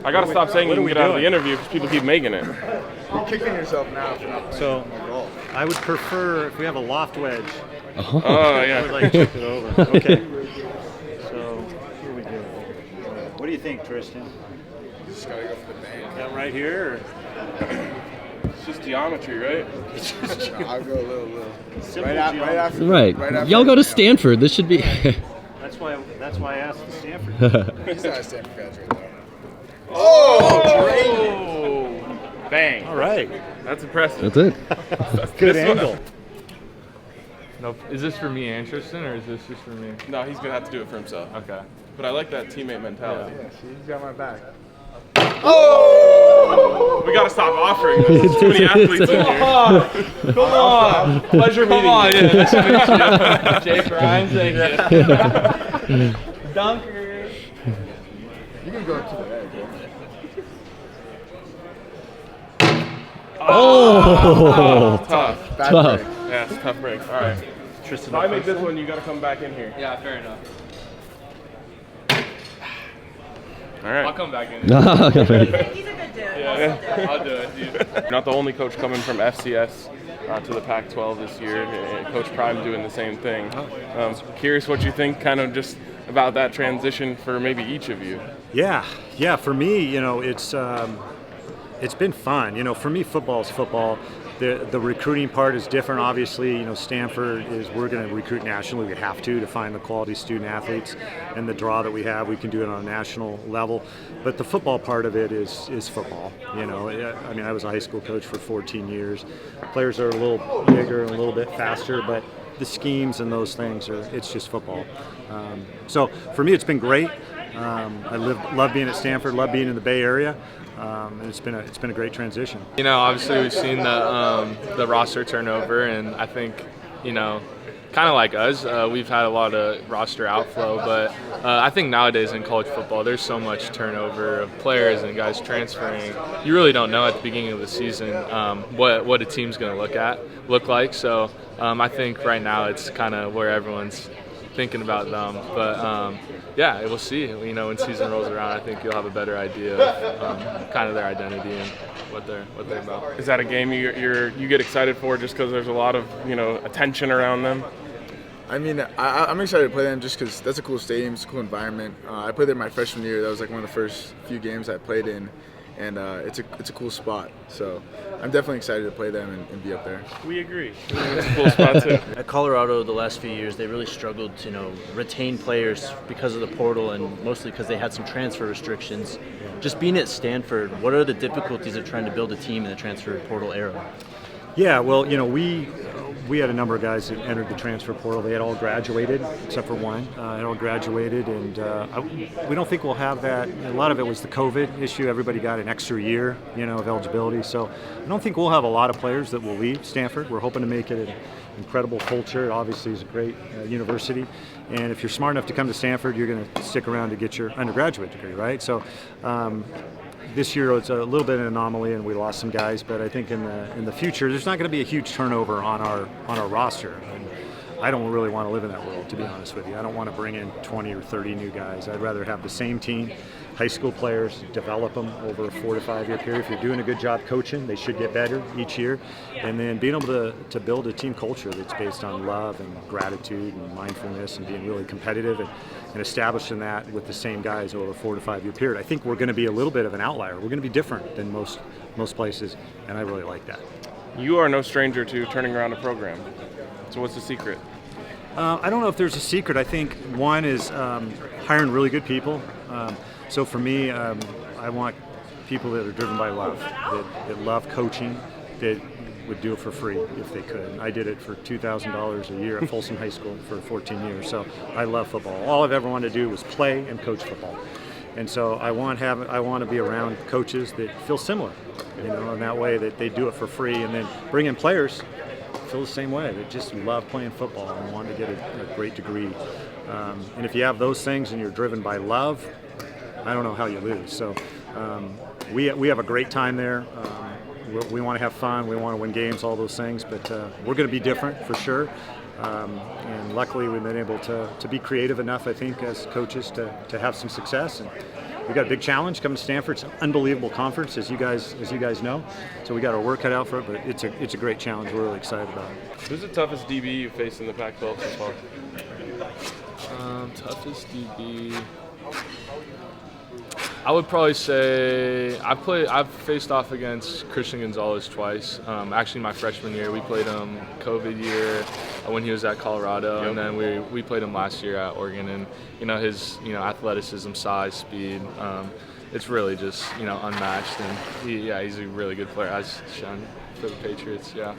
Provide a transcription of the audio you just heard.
I gotta stop saying you can get out of the interview because people keep making it. You're kicking yourself now if you're not playing. So I would prefer if we have a loft wedge. Oh, yeah. I would like to kick it over. Okay. So here we go. What do you think, Tristan? Just gotta go for the bank. That right here? Or? It's just geometry, right? I'll go a little. Simple Right after. Right. Y'all go to Stanford. This should be. That's why I asked the Stanford. He's not a Stanford graduate though. Oh! Bang. All right. That's impressive. That's it. Good angle. No, is this for me and Tristan, or is this just for me? No, he's gonna have to do it for himself. Okay. But I like that teammate mentality. Yeah, he's got my back. Oh! We gotta stop offering this. There's too many athletes in here. Come on! Pleasure meeting you. Yeah, nice to meet you. Jay Grimes, thank you. Dunker. You can go to the edge. Oh! Tough. Bad Tough. break. Yeah, it's a tough break. All right. Tristan, If I make this one, you gotta come back in here. Yeah, fair enough. All right. I'll come back in. Right. He's a good dude. Yeah. I'll do it, dude. You're not the only coach coming from FCS to the Pac-12 this year. Coach Prime doing the same thing. Curious what you think kind of just about that transition for maybe each of you. Yeah. For me, it's been fun. For me, football is football. The recruiting part is different. Obviously, Stanford we're going to recruit nationally. We have to find the quality student athletes, and the draw that we have, we can do it on a national level. But the football part of it is football. I mean, I was a high school coach for 14 years. Players are a little bigger and a little bit faster, but the schemes and those things it's just football. So for me, it's been great. I love being at Stanford, love being in the Bay Area. And it's been a great transition. Obviously we've seen the roster turnover, and I think, kind of like us, we've had a lot of roster outflow, but I think nowadays in college football there's so much turnover of players and guys transferring. You really don't know at the beginning of the season what a team's going to look like. So I think right now it's kind of where everyone's thinking about them, but yeah, we'll see. When season rolls around, I think you'll have a better idea of kind of their identity and what they're about. Is that a game you get excited for just because there's a lot of attention around them? I mean, I'm excited to play them just because that's a cool stadium, it's a cool environment. I played there my freshman year. That was like one of the first few games I played in, and it's a cool spot. So I'm definitely excited to play them and be up there. We agree. It's a cool spot too. At Colorado, the last few years, they really struggled to retain players because of the portal, and mostly because they had some transfer restrictions. Just being at Stanford, what are the difficulties of trying to build a team in the transfer portal era? Yeah, well, we had a number of guys that entered the transfer portal. They had all graduated, except for one. Had all graduated, and we don't think we'll have that. A lot of it was the COVID issue. Everybody got an extra year, of eligibility. So I don't think we'll have a lot of players that will leave Stanford. We're hoping to make it an incredible culture. It obviously is a great university. And if you're smart enough to come to Stanford, you're going to stick around to get your undergraduate degree, right? So this year it's a little bit of an anomaly, and we lost some guys. But I think in the future, there's not going to be a huge turnover on our roster. And I don't really want to live in that world, to be honest with you. I don't want to bring in 20 or 30 new guys. I'd rather have the same team, high school players, develop them over a 4 to 5 year period. If you're doing a good job coaching, they should get better each year. And then being able to build a team culture that's based on love and gratitude and mindfulness and being really competitive and establishing that with the same guys over a 4 to 5 year period. I think we're going to be a little bit of an outlier. We're going to be different than most places, and I really like that. You are no stranger to turning around a program. So what's the secret? I don't know if there's a secret. I think one is hiring really good people. So for me, I want people that are driven by love, that love coaching, that would do it for free if they could. I did it for $2,000 a year at Folsom High School for 14 years. So I love football. All I've ever wanted to do was play and coach football. And so I want to be around coaches that feel similar, in that way, that they do it for free, and then bring in players feel the same way. They just love playing football and want to get a great degree. And if you have those things and you're driven by love, I don't know how you lose. So we have a great time there. We want to have fun. We want to win games, all those things. But we're going to be different for sure. And luckily we've been able to be creative enough, I think, as coaches to have some success. And we got a big challenge coming to Stanford. It's an unbelievable conference, as you guys know. So we got our work cut out for it, but it's a great challenge. We're really excited about it. Who's the toughest DB you faced in the Pac-12 so far? Toughest DB. I would probably say I've faced off against Christian Gonzalez twice. Actually, my freshman year, we played him COVID year when he was at Colorado, and then we played him last year at Oregon. And his athleticism, size, speed, it's really just unmatched. And he's a really good player, as shown for the Patriots. Yeah.